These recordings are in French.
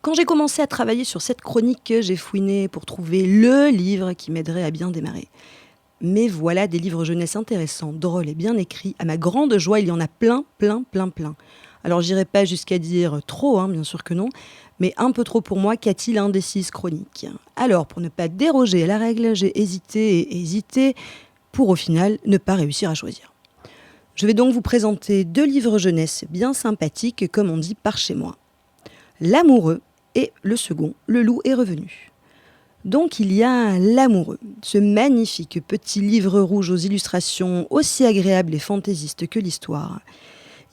Quand j'ai commencé à travailler sur cette chronique, j'ai fouiné pour trouver le livre qui m'aiderait à bien démarrer. Mais voilà des livres jeunesse intéressants, drôles et bien écrits. À ma grande joie, il y en a plein, plein, plein, plein. Alors j'irai pas jusqu'à dire trop, bien sûr que non, mais un peu trop pour moi, qu'a-t-il indécise chronique. Alors pour ne pas déroger à la règle, j'ai hésité et hésité pour au final ne pas réussir à choisir. Je vais donc vous présenter deux livres jeunesse bien sympathiques, comme on dit par chez moi. L'amoureux et le second, Le loup est revenu. Donc il y a L'amoureux, ce magnifique petit livre rouge aux illustrations aussi agréables et fantaisistes que l'histoire.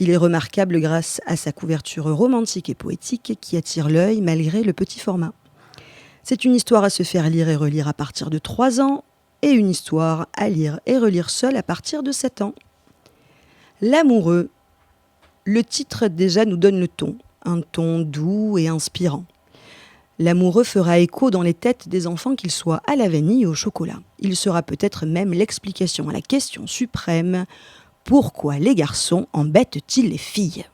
Il est remarquable grâce à sa couverture romantique et poétique qui attire l'œil malgré le petit format. C'est une histoire à se faire lire et relire à partir de 3 ans et une histoire à lire et relire seule à partir de 7 ans. L'amoureux, le titre déjà nous donne le ton, un ton doux et inspirant. L'amoureux fera écho dans les têtes des enfants, qu'ils soient à la vanille ou au chocolat. Il sera peut-être même l'explication à la question suprême: pourquoi les garçons embêtent-ils les filles ?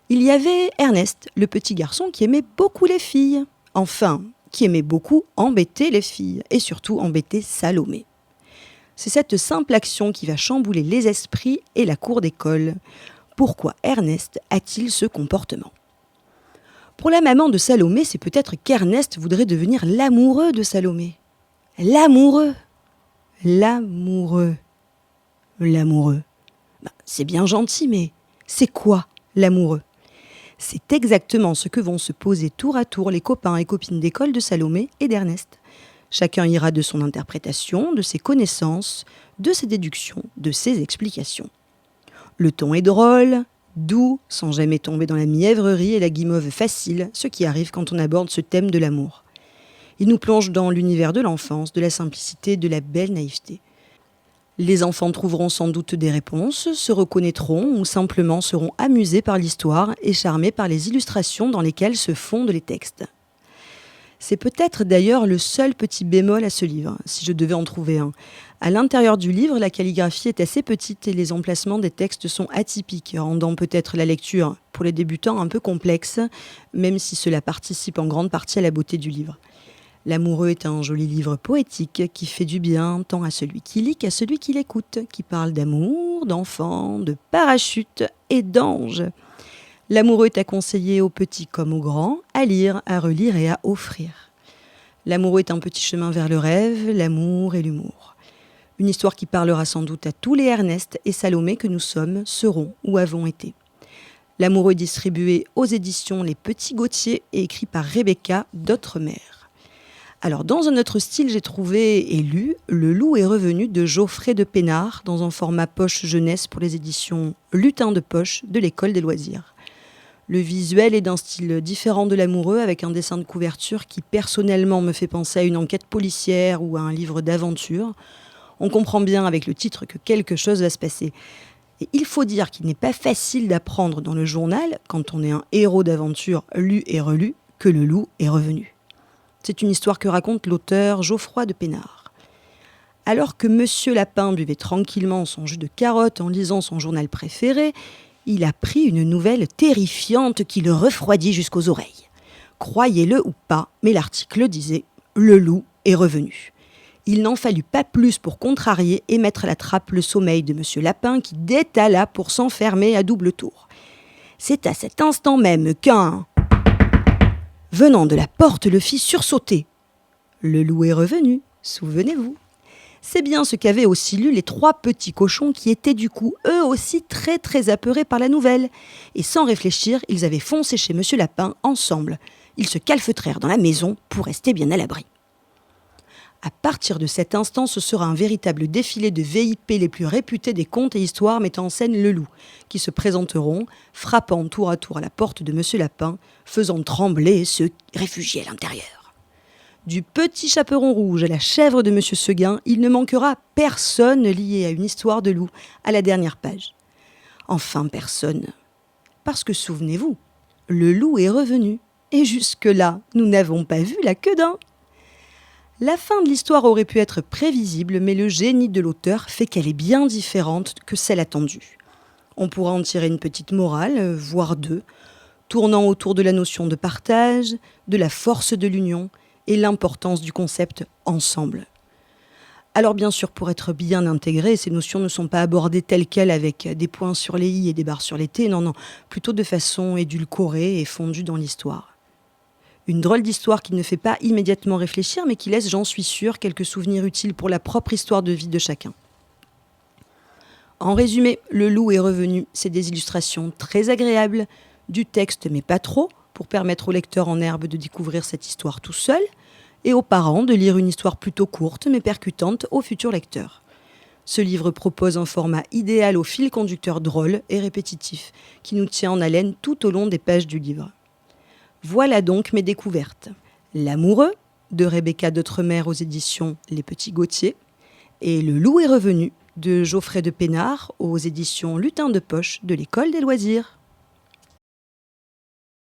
Il y avait Ernest, le petit garçon qui aimait beaucoup les filles. Enfin, qui aimait beaucoup embêter les filles, et surtout embêter Salomé. C'est cette simple action qui va chambouler les esprits et la cour d'école. Pourquoi Ernest a-t-il ce comportement ? Pour la maman de Salomé, c'est peut-être qu'Ernest voudrait devenir l'amoureux de Salomé. L'amoureux. L'amoureux. L'amoureux. C'est bien gentil, mais c'est quoi l'amoureux ? C'est exactement ce que vont se poser tour à tour les copains et copines d'école de Salomé et d'Ernest. Chacun ira de son interprétation, de ses connaissances, de ses déductions, de ses explications. Le ton est drôle, doux, sans jamais tomber dans la mièvrerie et la guimauve facile, ce qui arrive quand on aborde ce thème de l'amour. Il nous plonge dans l'univers de l'enfance, de la simplicité, de la belle naïveté. Les enfants trouveront sans doute des réponses, se reconnaîtront ou simplement seront amusés par l'histoire et charmés par les illustrations dans lesquelles se fondent les textes. C'est peut-être d'ailleurs le seul petit bémol à ce livre, si je devais en trouver un. À l'intérieur du livre, la calligraphie est assez petite et les emplacements des textes sont atypiques, rendant peut-être la lecture, pour les débutants, un peu complexe, même si cela participe en grande partie à la beauté du livre. L'amoureux est un joli livre poétique qui fait du bien tant à celui qui lit qu'à celui qui l'écoute, qui parle d'amour, d'enfants, de parachutes et d'anges. L'amoureux est à conseiller aux petits comme aux grands, à lire, à relire et à offrir. L'amoureux est un petit chemin vers le rêve, l'amour et l'humour. Une histoire qui parlera sans doute à tous les Ernest et Salomé que nous sommes, serons ou avons été. L'amoureux est distribué aux éditions Les Petits Gauthier et écrit par Rebecca d'Outremer. Alors, dans un autre style, j'ai trouvé et lu Le loup est revenu de Geoffrey de Pénard dans un format poche jeunesse pour les éditions Lutin de poche de l'École des loisirs. Le visuel est d'un style différent de l'amoureux, avec un dessin de couverture qui personnellement me fait penser à une enquête policière ou à un livre d'aventure. On comprend bien avec le titre que quelque chose va se passer. Et il faut dire qu'il n'est pas facile d'apprendre dans le journal, quand on est un héros d'aventure lu et relu, que le loup est revenu. C'est une histoire que raconte l'auteur Geoffroy de Pénard. Alors que Monsieur Lapin buvait tranquillement son jus de carotte en lisant son journal préféré, il apprit une nouvelle terrifiante qui le refroidit jusqu'aux oreilles. Croyez-le ou pas, mais l'article disait « Le loup est revenu ». Il n'en fallut pas plus pour contrarier et mettre à la trappe le sommeil de Monsieur Lapin qui détala pour s'enfermer à double tour. C'est à cet instant même qu'un venant de la porte le fit sursauter. Le loup est revenu, souvenez-vous. C'est bien ce qu'avaient aussi lu les 3 petits cochons qui étaient du coup eux aussi très très apeurés par la nouvelle. Et sans réfléchir, ils avaient foncé chez Monsieur Lapin ensemble. Ils se calfeutrèrent dans la maison pour rester bien à l'abri. À partir de cet instant, ce sera un véritable défilé de VIP les plus réputés des contes et histoires mettant en scène le loup, qui se présenteront, frappant tour à tour à la porte de Monsieur Lapin, faisant trembler ceux réfugiés à l'intérieur. Du petit chaperon rouge à la chèvre de Monsieur Seguin, il ne manquera personne lié à une histoire de loup à la dernière page. Enfin personne. Parce que souvenez-vous, le loup est revenu, et jusque-là, nous n'avons pas vu la queue d'un. La fin de l'histoire aurait pu être prévisible, mais le génie de l'auteur fait qu'elle est bien différente que celle attendue. On pourra en tirer une petite morale, voire 2. tournant autour de la notion de partage, de la force de l'union et l'importance du concept ensemble. Alors bien sûr, pour être bien intégrées, ces notions ne sont pas abordées telles quelles avec des points sur les i et des barres sur les t, non, plutôt de façon édulcorée et fondue dans l'histoire. Une drôle d'histoire qui ne fait pas immédiatement réfléchir, mais qui laisse, j'en suis sûre, quelques souvenirs utiles pour la propre histoire de vie de chacun. En résumé, Le Loup est revenu, c'est des illustrations très agréables, du texte mais pas trop, pour permettre au lecteur en herbe de découvrir cette histoire tout seul, et aux parents de lire une histoire plutôt courte mais percutante aux futurs lecteurs. Ce livre propose un format idéal au fil conducteur drôle et répétitif, qui nous tient en haleine tout au long des pages du livre. Voilà donc mes découvertes. L'amoureux, de Rebecca D'autremer aux éditions Les Petits Gauthier, et Le Loup est revenu, de Geoffrey de Pénard aux éditions Lutin de Poche de l'École des loisirs.